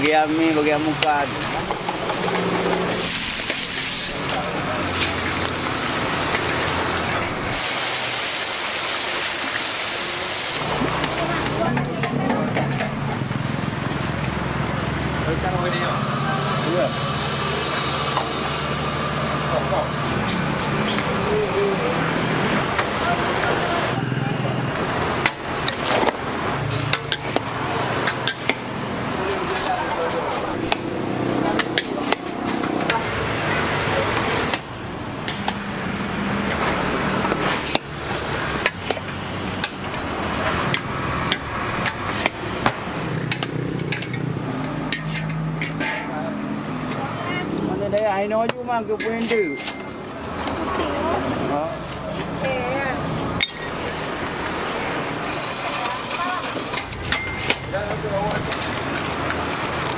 Bagi Ami, bagi Amukan. Ya. Mana dia Aino je mah ke Puenda. Ha. Okay.